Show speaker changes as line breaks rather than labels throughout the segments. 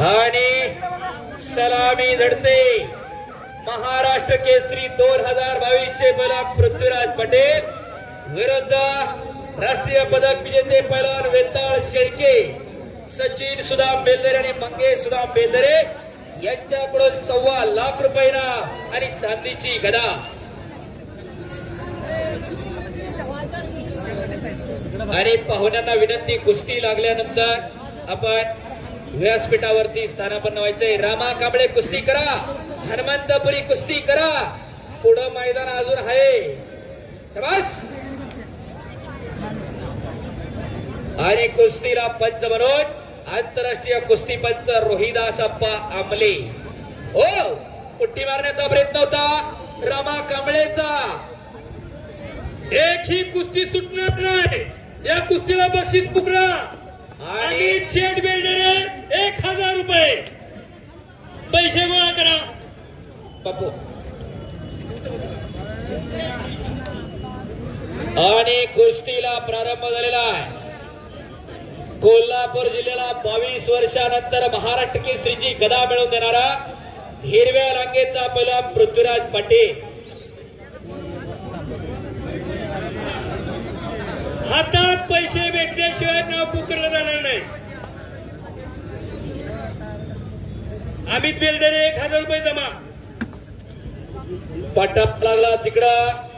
आणि सलामी धडते महाराष्ट्र केसरी 2022 चे पैलवान पृथ्वीराज पटेल विरुद्ध राष्ट्रीय पदक विजेते पैलवान वेताळ शेळके सचिन सुदाम बेलदरे आणि मंगेश सुदाम बेलदरे यांच्याकडून 1.25 लाख रुपये आणि चांदीची गदा. आणि पाहुण्यांना विनंती, कुस्ती लागल्यानंतर आपण व्यासपीठावरती स्थानापन्न व्हायचंय. रामा कांबळे कुस्ती करा, हनुमंतपुरी कुस्ती करा, पुढं मैदान अजून आहे. शाबास. आणि कुस्तीला पंच म्हणून आंतरराष्ट्रीय कुस्ती पंच रोहिदास अप्पा आमले. हो, पुट्टी मारण्याचा प्रयत्न होता रामा कांबळेचा.
एक ही कुस्ती सुटणार नाही, या कुस्तीला बक्षीस पुकरा. आणि शेट बेल्डरे 1000 रुपये पैसे गोळा करा.
पप्पू. आणि कुस्तीला प्रारंभ झालेला आहे. कोल्हापूर जिल्ह्याला 22 वर्षानंतर महाराष्ट्र केसरीची गदा मिळवून देणारा हिरव्या रांगेचा पैलवान पृथ्वीराज पटेल.
हातात पैसे भेटल्याशिवाय नाव पुकारलं जाणार नाही. अमित बेल्डरे 1000 रुपये जमा.
पटाप लागला तिकडं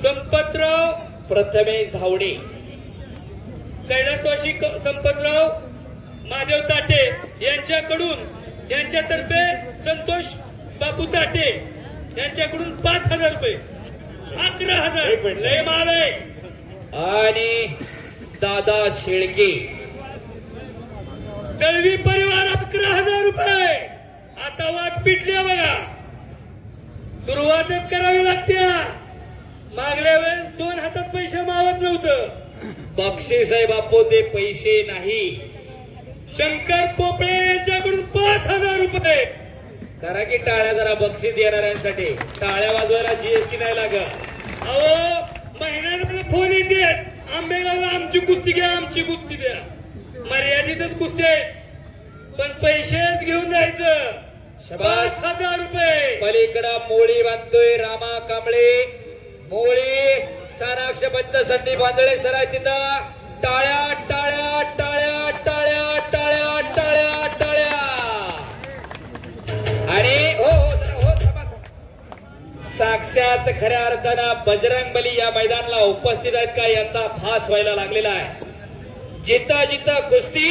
संपतराव
प्रथमेश धावडे.
कैलासवासी संपतराव महादेव ताटे यांच्याकडून, यांच्यातर्फे संतोष बापू ताटे यांच्याकडून 5000 रुपये. 11000 लय माल आहे.
आणि दादा शेळके
दळवी परिवार 11000 रुपये. आता वाट पिटली बघा, सुरुवातच करावी लागते. मागल्या वेळेस 2 हातात पैसे मावत नव्हतं.
बक्षीस आहे बापू, ते पैसे नाही.
शंकर पोपळे यांच्याकडून 5000 रुपये.
करा की टाळ्या जरा बक्षीस देणाऱ्यांसाठी. टाळ्या वाजवायला जीएसटी नाही लागत.
अहो, महिन्याला फोन येते, आंबेगावला आमची कुस्ती घ्या, आमची कुस्ती द्या. मर्यादितच कुस्ती आहे, पण पैसेच घेऊन जायचं. 5000 रुपये.
पलीकडा मोळी बांधतोय रामा कांबळे. मोळी चाणाक्ष पंच संदीप आंधळे सर आहे तिथं. टाळ्या टाळ्या टाळ्या टाळ्या टाळ्या टाळ्या टाळ्या. आणि हो साक्षात खऱ्या अर्थानं बजरंग बली या मैदानाला उपस्थित आहेत का याचा भास व्हायला लागलेला आहे. जिथं जिथं कुस्ती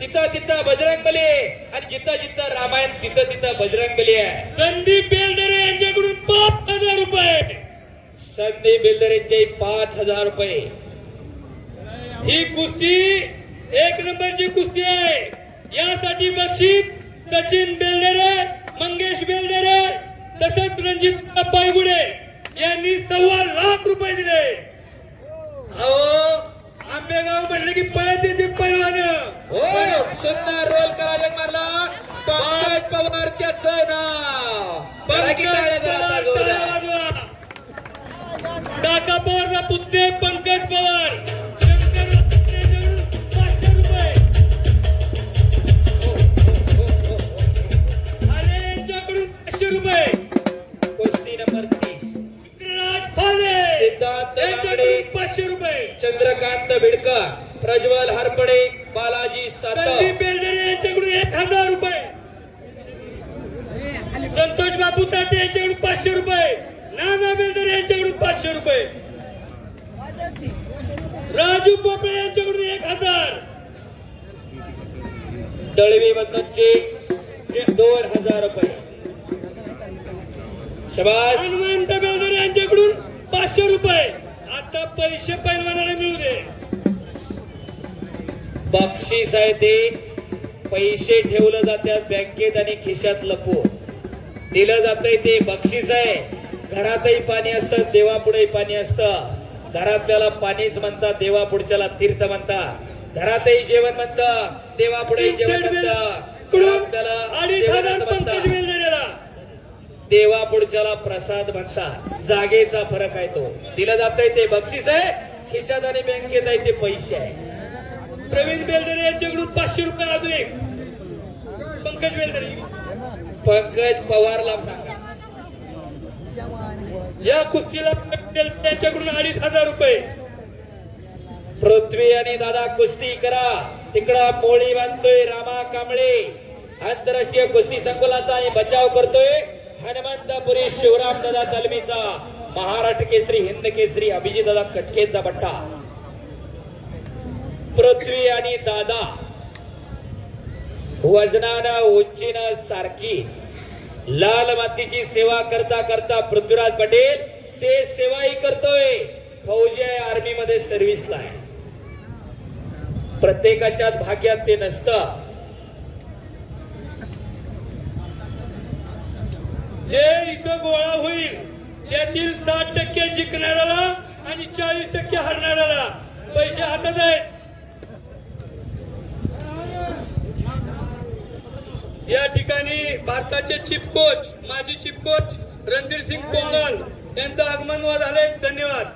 तिथं तिथं बजरंग बली, आणि जिथं जिथं रामायण तिथं तिथं बजरंग बली आहे.
संदीप बेलदरे यांच्याकडून 5000 रुपये.
संदीप बेलदरेचे 5000 रुपये.
ही कुस्ती 1 नंबरची कुस्ती आहे. यासाठी बक्षीस सचिन बेलदरे, मंगेश बेलदरे तसंच रणजित पायगुडे यांनी 1.25 लाख रुपये दिले. अहो, आंबेगाव म्हटलं की पळत येते पैलवान.
हो, सुंदर रोल करा जग मारला पंकज पवार त्याचं नाव.
काका पवारचा पुतणे पंकज पवार. शंकर 500 रुपये. आले यांच्याकडून 500 रुपये.
कुस्ती नंबर 30
राज फाले
सिद्धांत
यांच्याकडून 500 रुपये.
चंद्रकांत बिडकर, प्रज्वल हरपडे, बालाजी सातव.
संदीप बेलदरे यांच्याकडून 1000 रुपये. संतोष बापू ताटे यांच्याकडून 500 रुपये. नाना बेलदरे यांच्याकडून 500 रुपये. राजू पोपळे यांच्याकडून 1000.
दळवी मधूनचे 2000 रुपये. शबास.
हनुमंत बेलदरे यांच्याकडून 500 रुपये. आता पैसे पैलवानाला मिळू दे.
बक्षीस आहे ते पैसे ठेवलं जातात बँकेत आणि खिशात लपवून दिलं जातंय. ते बक्षीस आहे. घरातही पाणी असतं, देवापुढेही पाणी असतं. घरातल्याला पाणीच म्हणतात, देवापुढच्याला तीर्थ म्हणतात. घरातही जेवण म्हणतं, देवापुढेही जेवण म्हणतं. देवापुढच्याला प्रसाद म्हणतात. जागेचा फरक आहे तो. दिलं जातंय ते बक्षीस आहे. खिशात आणि बँकेत आहे ते पैसे आहे.
प्रवीण बेलदरे यांच्याकडून 500 रुपये अजून एक. पंकज बेलदरे,
पंकज पवारला सांगा.
या कुस्तीला यांच्याकडून 2500 रुपये.
पृथ्वी आणि दादा कुस्ती करा. तिकडं मोळी बांधतोय रामा कांबळे. आंतरराष्ट्रीय कुस्ती संकुलाचा आणि बचाव करतोय हनुमंतपुरी शिवराम दादा तालमीचा. महाराष्ट्र केसरी, हिंद केसरी अभिजित दादा कटकेचा बट्टा. पृथ्वी आणि दादा वजनानं उंचीनं सारखी. लाल मातीची सेवा करता करता पृथ्वीराज पटेल ते सेवाही करतोय. फौजी आर्मी मध्ये सर्व्हिसला आहे. प्रत्येकाच्याच भाग्यात ते नसतं.
जे इथं गोळा होईल त्यातील 60% जिंकणाऱ्याला आणि 40% हरणाऱ्याला पैसे हातात आहेत. या ठिकाणी भारताचे चीफ कोच, माजी चीफ कोच रणधीर सिंग पोंगल यांचं आगमन झालंय. धन्यवाद.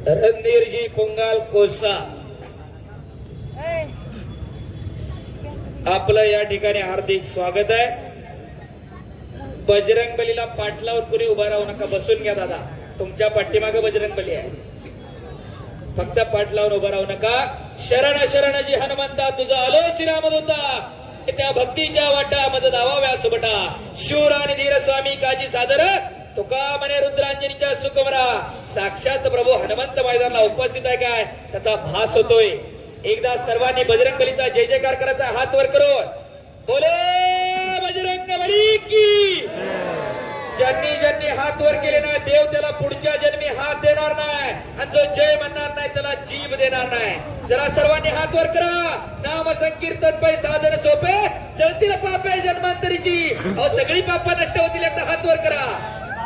रणधीरजी पोंगाल कोसा आपलं या ठिकाणी हार्दिक स्वागत आहे. बजरंगबलीला पाटलावर कुणी उभा राहू नका. बसून घ्या दादा. तुमच्या पाठीमागे बजरंगबली आहे. फक्त पाटलावर उभा राहू नका. शरण शरणजी हनुमंता तुझा आलो श्रीरामदूता. त्या भक्तीच्या वाटा मध दावा सुबटा. शूर आणि धीर स्वामी काजी सादर तुका म्हणे रुद्रांजनीच्या सुकुमरा. साक्षात प्रभू हनुमंत मैदानाला उपस्थित आहे काय त्याचा भास होतोय. एकदा सर्वांनी बजरंगबलीचा जय जयकार करायचा. हात वर करून बोले बजरंगबली की. ज्यांनी ज्यांनी हात वर केले ना देव त्याला पुढच्या जन्मी हात देणार नाही. आणि जो जय म्हणणार नाही त्याला जीभ देणार नाही. जरा सर्वांनी हात वर करा. नाम संकीर्तन पै साधन सोपे चलतील पापे जन्मांतरीची. अहो सगळी पाप नष्ट होतील. एकदा हात वर करा.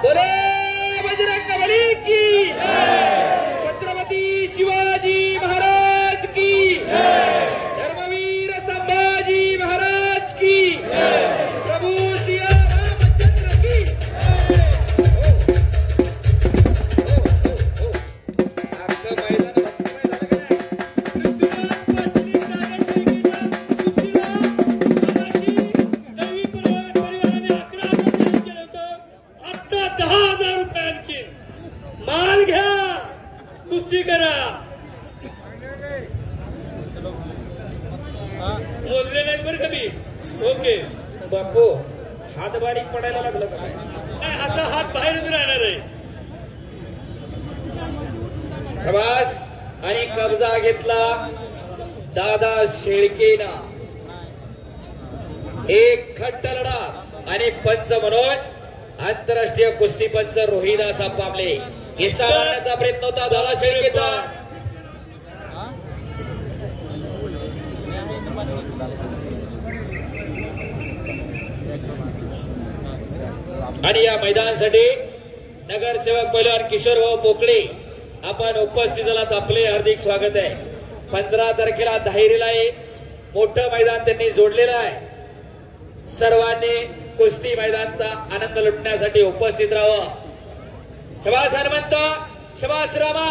बोले बजरंगबली की. छत्रपती शिवाजी महाराज की. धर्मवीर संभाजी महाराज की. प्रभू सिया रामचंद्र की.
माल घ्या, कुस्ती करा. मोजले नाहीत बरं कमी. ओके
बापू हात बारीक पडायला लागलं का काय?
नाही, आता हात बाहेरच राहणार आहे.
शाबास. आणि कब्जा घेतला दादा शेळकेना. एक खट्ट लढा आणि पंच म्हणून आंतरराष्ट्रीय कुस्ती पंच रोहिदास पामले. हिस्सा मारण्याचा प्रयत्न होता दादा शेळकेचा. आणि या मैदानासाठी नगरसेवक पैलवान किशोरभाऊ पोकळे आपण उपस्थित झालात. आपले हार्दिक स्वागत आहे. 15 तारखेला धायरीला मोठं मैदान त्यांनी जोडलेलं आहे. सर्वांनी कुस्ती मैदानचा आनंद लुटण्यासाठी उपस्थित राहावं. शबास हनुमंत, शबास रामा.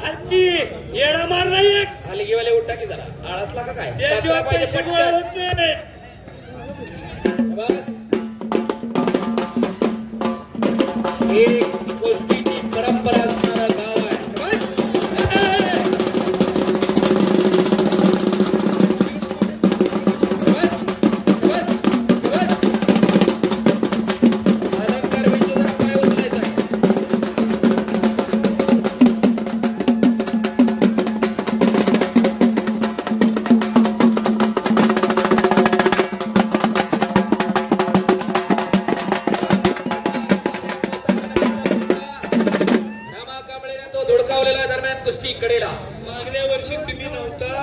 हल्ली येडा मार नाही. एक
हलगीवाले उठा की जरा. आळसला का काय?
त्याशिवाय पैसे गोळा होत नाही.
शबास. एक कुस्तीची परंपरा असणारं गाव आहे. अलंकार म्हणजे जरा पाय उचलायचा आहे. कुस्ती कडेला.
मागल्या वर्षी तुम्ही नव्हता.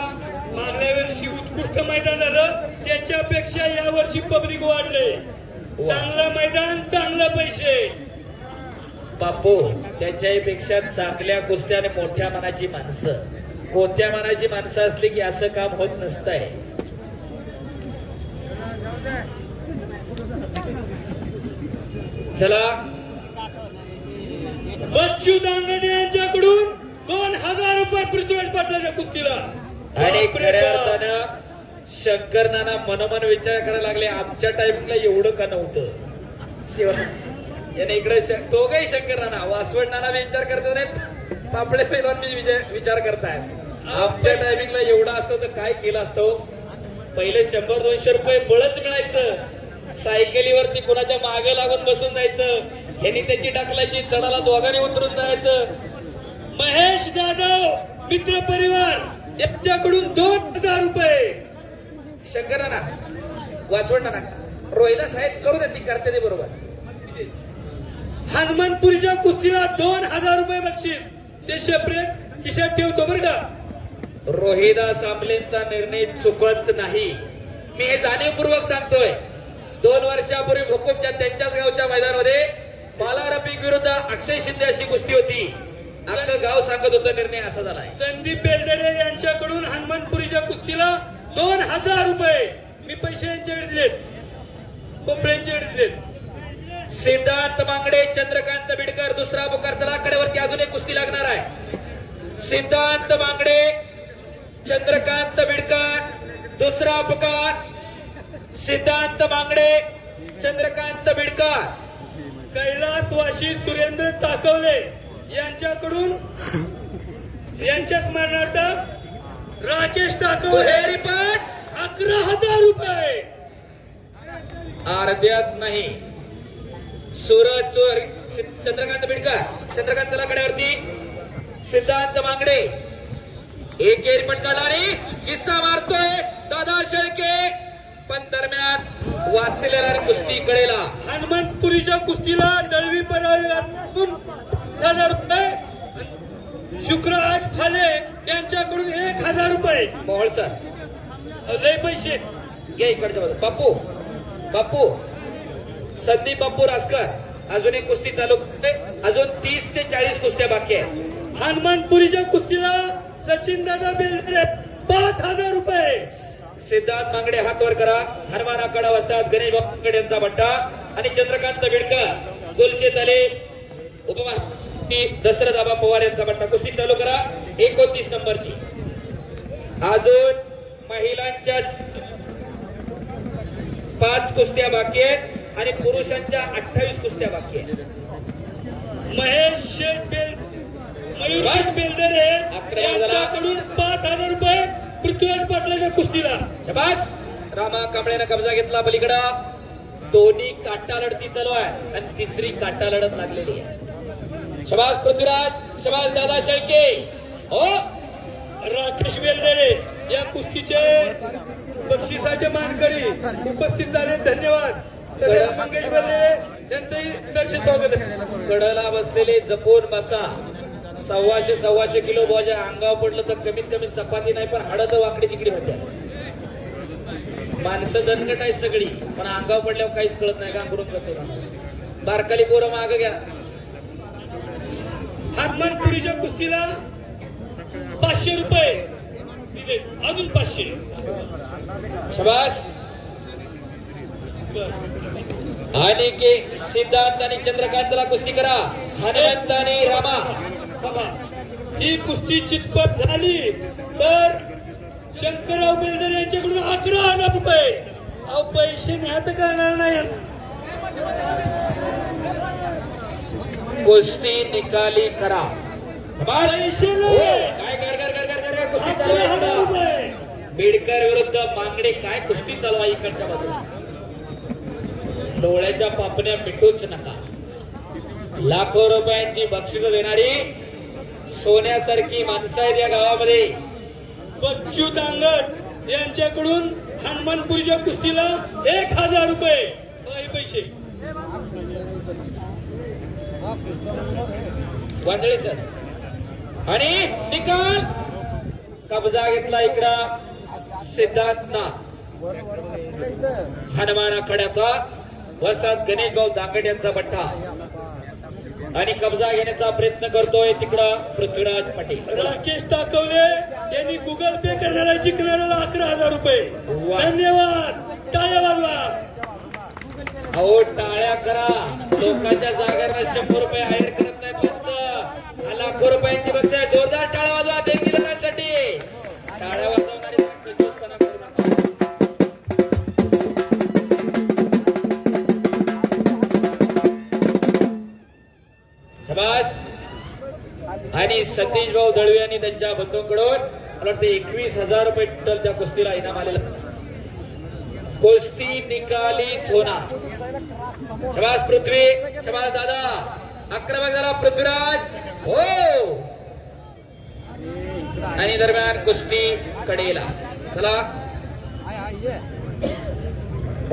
मागल्या वर्षी उत्कृष्ट मैदान झालं. त्याच्यापेक्षा या वर्षी पब्लिक वाढले. चांगलं मैदान, चांगलं पैसे.
बापू त्याच्याही पेक्षा चांगल्या कुस्त्या आणि मोठ्या मनाची माणसं. कोणत्या मनाची माणसं असली की असं काम होत नसतंय. चला
बच्चू दांगडे यांच्याकडून 2000 रुपये पृथ्वीराज पाटलाच्या कुस्तीला.
आणि खऱ्या अर्थानं शंकर नाना मनोमन विचार करायला लागले, आमच्या टायमिंगला एवढं का नव्हतं. शिवाय याने इकडे दोघही शंकर नाना, वासवड नाना विचार करतो नाही, पापळे पैलवान विचार करताय. आमच्या टायमिंगला एवढं असतं तर काय केलं असतं. पहिले 100-200 रुपये बळच मिळायचं. सायकलीवरती कोणाच्या मागे लागून बसून जायचं. ह्यांनी त्याची टाकलायची, चढाला दोघांनी उतरून जायचं.
महेश जाधव मित्र परिवार यांच्याकडून 2000 रुपये.
शंकर नाना, वासवड नाना, रोहिदा साहेब करू देत, ती करते ते बरोबर.
हनुमानपुरीच्या कुस्तीला 2000 रुपये बक्षीस. ते सेपरेट खिशात ठेवतो बरं का.
रोहिदास आंबलेंचा निर्णय चुकत नाही. मी हे जाणीवपूर्वक सांगतोय. 2 वर्षापूर्वी भोकुपच्या त्यांच्याच गावच्या मैदानामध्ये बाला रफिक विरुद्ध अक्षय शिंदे अशी कुस्ती होती. अख्खं गाव सांगत होतं निर्णय असा झालाय.
संदीप बेलदरे यांच्याकडून हनुमानपुरीच्या कुस्तीला 2000 रुपये. मी पैसे यांच्याकडे दिलेत, कोंबड्यांच्याकडे दिलेत.
सिद्धांत मांगडे, चंद्रकांत बिडकर दुसरा पुकार. चला कडेवरती अजून एक कुस्ती लागणार आहे. सिद्धांत मांगडे, चंद्रकांत बिडकर दुसरा पुकार. सिद्धांत मांगडे, चंद्रकांत बिडकर.
कैलास वाशी सुरेंद्र ताकवले यांच्याकडून यांच्या स्मरणार्थ राकेश ताकवले
रिपाट
11,000 रुपये.
अर्ध्यात नाही. सूरज चोर, चंद्रकांत बिडकर. चंद्रकांत चला कडेवरती. सिद्धांत मांगडे एक रिपट काढला आणि किस्सा मारतोय दादा शेळके. पण दरम्यान वाचलेला कुस्ती कडेला.
हनुमानपुरीच्या कुस्तीला दळवी पराजयातून 1000 रुपये. शुक्रराज फाले यांच्याकडून 1000 रुपये.
मोहोळ सर
लय पैसे
घ्या इकडच्या बाजू. बापू बापू संदीप बापू रासकर अजून एक कुस्ती चालू. अजून 30 ते 40 कुस्त्या बाकी आहेत.
हनुमानपुरीच्या कुस्तीला सचिन दादा बेलदरे 5000 रुपये.
सिद्धांत मांगडे हात वर करा. हनुमान आकडा वाजतात. गणेश बापू यांचा भट्टा आणि चंद्रकांत बिडकर गोलशेत आले. उपमहापौर दशरथ आबा पवार यांचा भट्टा. कुस्ती चालू करा. 29 नंबरची. अजून महिलांच्या 5 कुस्त्या बाकी आहेत आणि पुरुषांच्या 28 कुस्त्या बाकी आहेत.
महेश मयूर बेलदरे यांच्याकडून 5000 रुपये पृथ्वीराज पाटलाच्या कुस्तीला.
शबास. रामा कांबळेनं कब्जा घेतला पलीकडा. दोन्ही काटा लढती चालू आहे आणि तिसरी काटा लढत लागलेली आहे. शबास पृथ्वीराज, शबास दादा शेळके. हो
राकेश बेलदरे या कुस्तीचे बक्षिसाचे मानकरी उपस्थित झाले. धन्यवाद. मंगेश बेलदरे त्यांचंही दर्शन स्वागत आहे.
कडला बसलेले जपून बसा. 125-125 किलो बोजा अंगावर पडलं तर कमीत कमी चपाती नाही पण हाडं तर वाकडी तिकडी होत्या. माणसं दणकट आहेत सगळी पण अंगावर पडल्यावर काहीच कळत नाही. गांगरून जातो माणूस. बारकाली पोरं माग घ्या.
हनुमानपुरीच्या कुस्तीला 500 रुपये दिले. अजून 500.
शबास. आणि के सिद्धांत आणि चंद्रकांतला कुस्ती करा. हनुमंत आणि रामा.
बघा ही कुस्ती चितपट झाली तर शंकरराव बेलदरे यांच्याकडून 11,000 रुपये. अहो पैसे न्यात करणार नाही.
कुस्ती निकाली करा.
पैसे
काय कर कर कर कर कर कुस्ती चालू
11,000 रुपये.
बिडकर विरुद्ध मांगडे. काय कुस्ती चालवा इकडच्या बाजूला. डोळ्याच्या पापण्या मिटूच नका. लाखो रुपयांची बक्षीस देणारी सोन्यासारखी माणसं आहेत या गावामध्ये.
बच्चू दांगट यांच्याकडून हनुमानपुरीच्या कुस्तीला 1000 रुपये. पैसे
वांदळे सर. आणि निकाल. कब्जा घेतला इकडं सिद्धांतना. हनुमान आखाड्याचा वस्ताद गणेश भाऊ दांगट यांचा बट्टा आणि कब्जा घेण्याचा प्रयत्न करतोय तिकडं पृथ्वीराज पाटील.
राकेश ताकवले यांनी गुगल पे करणाऱ्या जिंकणाऱ्याला 11,000 रुपये. धन्यवाद. टाळ्या वाजवा.
अहो टाळ्या करा. लोकांच्या जागेवर 100 रुपये हायर करत नाही. 5 लाख लाखो रुपयांची बक्षीस. जोरदार टाळ्या वाजवा देणगी देण्यासाठी. टाळ्या वाजवणारे कंजूसपणा करू नका. शाबास. आणि सतीश भाऊ दळवे यांनी त्यांच्या बंधूंकडून मला वाटतं 21,000 रुपये टोटल त्या कुस्तीला इनाम आलेलं. कुस्ती निकालीच होणार. शाबास पृथ्वी. शाबास दादा. आक्रमक झाला पृथ्वीराज. हो. आणि दरम्यान कुस्ती कडेला. चला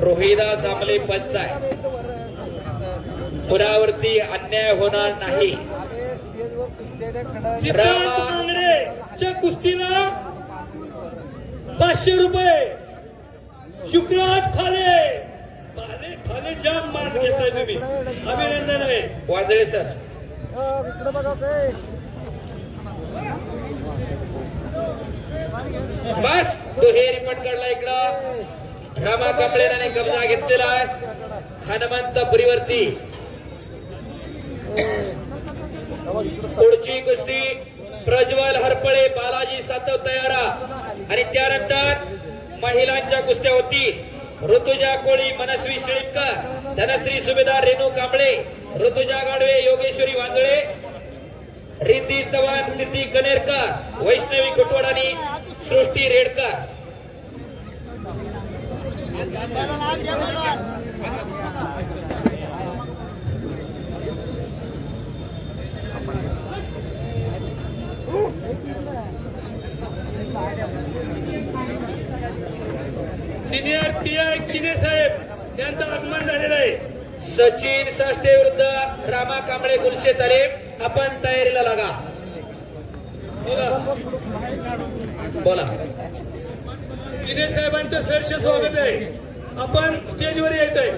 रोहिदास आमले पंच आहे. पुरावरती अन्याय होणार नाही.
च्या कुस्तीला 500 रुपये. शुक्रराज फाले. फाले फाले जाम मान घेताय तुम्ही. अभिनंदन आहे
वादळे सर. बस तो हे रिपोर्ट काढला इकडं. रामा कांबळेने कब्जा घेतलेला आहे हनुमंतपुरीवरती. पुढची कुस्ती प्रज्वल हरपळे बालाजी सातव तयारा. आणि त्यानंतर महिलांच्या कुस्त्या होती. ऋतुजा कोळी मनस्वी शिळीपकर धनश्री सुभेदार रेणू कांबळे ऋतुजा गाडवे योगेश्वरी वांदळे रिद्धी चव्हाण सिद्धी कनेरकर वैष्णवी कुटवड आणि सृष्टी रेडकर.
सिनियर पीआय चिने साहेब यांचं आगमन झालेलं आहे.
सचिन साष्टे विरुद्ध रामा कांबळे गुलशे तालीम. आपण तयारीला लागा. बोला.
चिने साहेबांचं सहर्ष स्वागत आहे. आपण स्टेजवर यायचं आहे.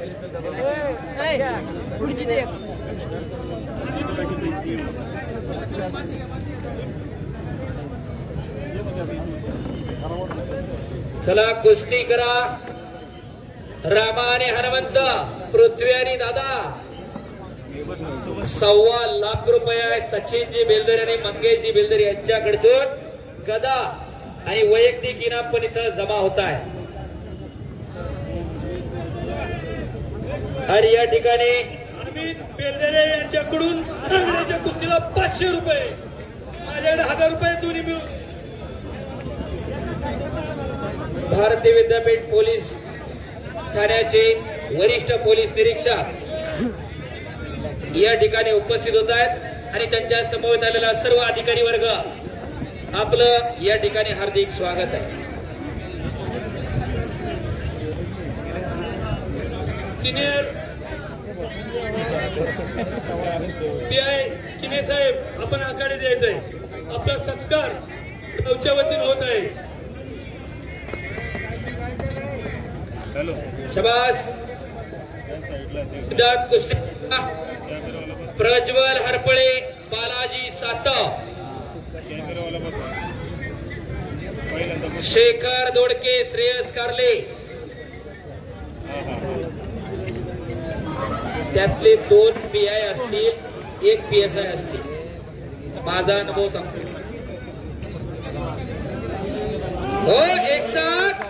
चला कुस्ती करा. रामा आणि हनुमंत पृथ्वी आणि दादा. 1.25 लाख रुपये सचिनजी बेलदर आणि मंगेशजी बेलदर यांच्याकडून गदा आणि वैयक्तिक इनाम पण इथं जमा होत आहे. आणि या ठिकाणी
अमित बेलदरे यांच्याकडून अंगड्याच्या कुस्तीला 500 रुपये. माझ्याकडे 1000 रुपये दोन्ही मिळून.
भारतीय विद्यापीठ पोलीस ठाण्याचे वरिष्ठ पोलीस निरीक्षक या ठिकाणी उपस्थित होत आहेत आणि त्यांच्या समवेत आलेला सर्व अधिकारी वर्ग आपलं या ठिकाणी हार्दिक स्वागत आहे.
सिनियर पीआय चिने साहेब आपण आखाडे द्यायचंय. आपला सत्कार गावच्या वतीने होत आहे.
शाबास. कुस्ती प्रज्वल हरपळे बालाजी सातव शेखर दोडके श्रेयस कारले. त्यातले 2 पीआय असतील, 1 पीएसआय असतील. माझा अनुभव सांगतो. हो एक चाक.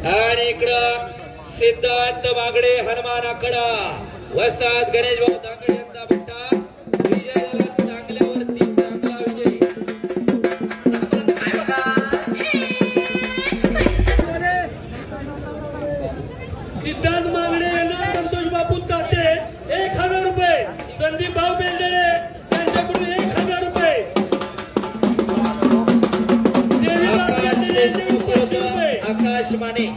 आणि इकडं सिद्धांत बागडे हनुमान आकडा वस्ताद गणेश भाऊ दांगडे यांचा बट्टा. विजयाला चांगल्यावरती चांगला विजय.
सिद्धांत मागडे यांना संतोष बापू ताते 1000 रुपये. संदीप भाऊ बेलदरे यांच्याकडून 1000 रुपये.
आकाश देशमुख आकाश माने.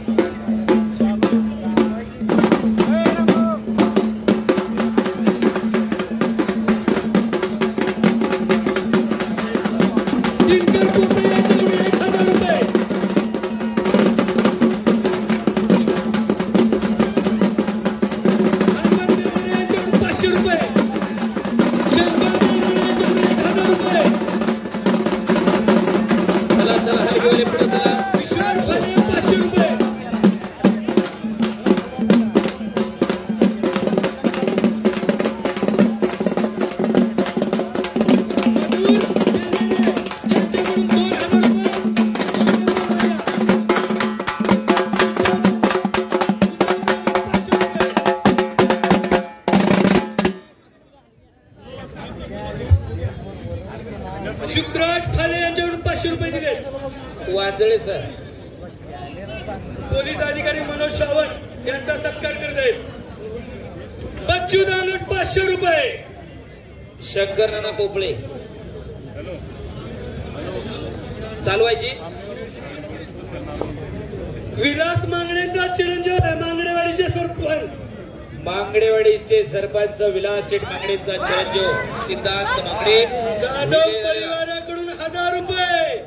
शुक्राज फाले यांच्याकडून 500 रुपये दिले.
वांजळे सर.
पोलीस अधिकारी मनोज सावंत यांचा सत्कार करत आहेत. बच्चू दानोट 500 रुपये.
शंकर नाना पोपळे चालवायची.
विलास मांगडेचा चिरंजीव आहे. मांगडेवाडीचे सरपंच.
मांगडेवाडीचे सरपंच विलास शेठ मांगडेचा चिरंजीव सिद्धांत मांगडे.
जाधव परिवाराकडून 1000 रुपये.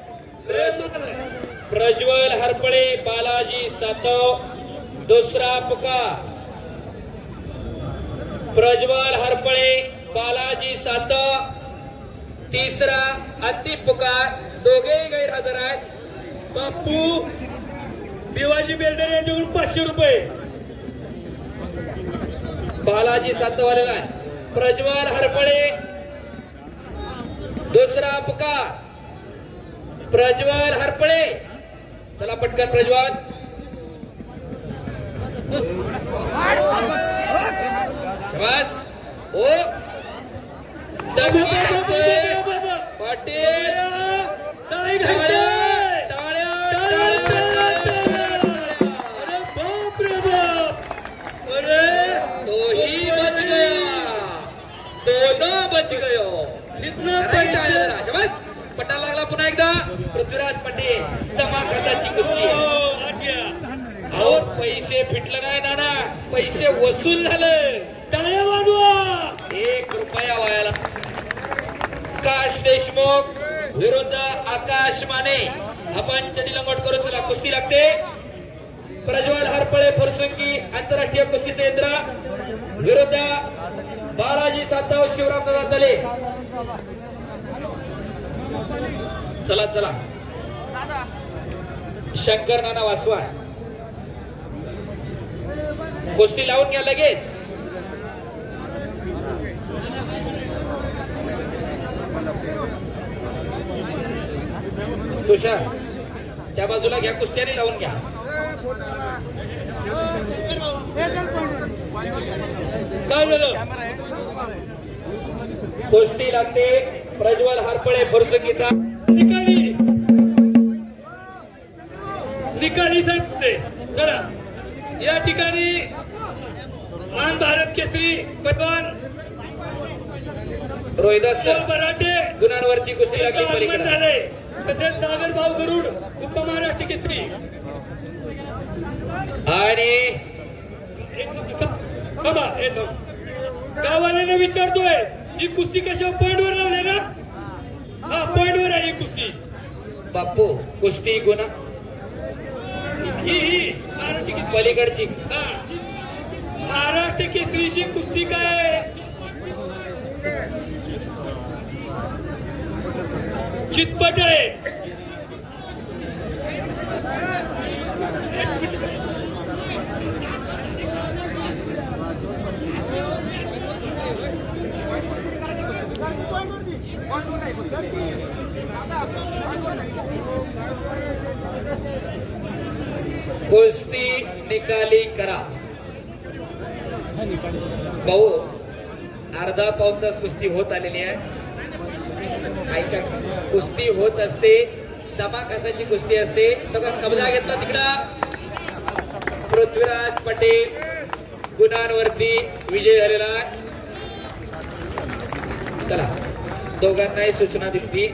प्रज्वल हरपळे बालाजी सातव दुसरा पुकार. प्रज्वल हरपळे बालाजी सातव तिसरा अंतिम पुकार. दोघेही गैरहजर आहेत.
बापू भिवाजी बेल्डर यांच्याकडून 500 रुपये.
बालाजी सातवालेला आहे. प्रज्वल हरपळे दुसरा पुकार. प्रज्वल हरपळे चला पटकन प्रज्वल. शाबास. ओ पाटील बच गयो. शाबास. पटा लागला पुन्हा एकदा. पृथ्वीराज पाटील धमाकाची कुस्ती. अहो पैसे फिटलं नाही नाना. पैसे वसूल झालं.
टाळ्या वाजवा.
1 रुपया वायाला. आकाश देशमुख विरुद्ध आकाश माने. आपण चटी लंगोट करून तुला कुस्ती लागते. प्रज्वल हरपळे फुरसंगी आंतरराष्ट्रीय कुस्ती संयंत्र विरुद्ध बालाजी सातव शिवराम दादा तले. चला चला. शंकर नाना वासवा कुस्ती लावून घ्या लगेच. तुषार त्या बाजूला घ्या. कुस्त्याने लावून घ्या.
काय झालं.
कुस्ती लागते. प्रज्वल हरपळे फुरसंगीचा
निकाली निकाली सांगते. चला या ठिकाणी मान भारत केसरी पैलवान
रोहिदास
बराटे
गुणांवरती कुस्ती लागली पलीकडे
झाले. तसेच सागर भाऊ गरुड उपमहाराष्ट्र केसरी.
आणि
गावाला विचारतोय ही कुस्ती कशा पॉइंट वर लावले ना. हा पॉइंट वर आहे ही कुस्ती.
बापू कुस्ती गुन्हा
ही महाराष्ट्र केसरी
पलीकडची.
महाराष्ट्र केसरीची कुस्ती काय चितपट आहे.
कुस्ती निकाली करा. भाऊ अर्धा पाऊण तास कुस्ती होत आलेली आहे. ऐका कुस्ती होत असते. दमाकासाची कुस्ती असते. तर कब्जा घेतला तिकडा. पृथ्वीराज पटेल गुणांवरती विजय झालेला. चला दोघांनाही सूचना दिली.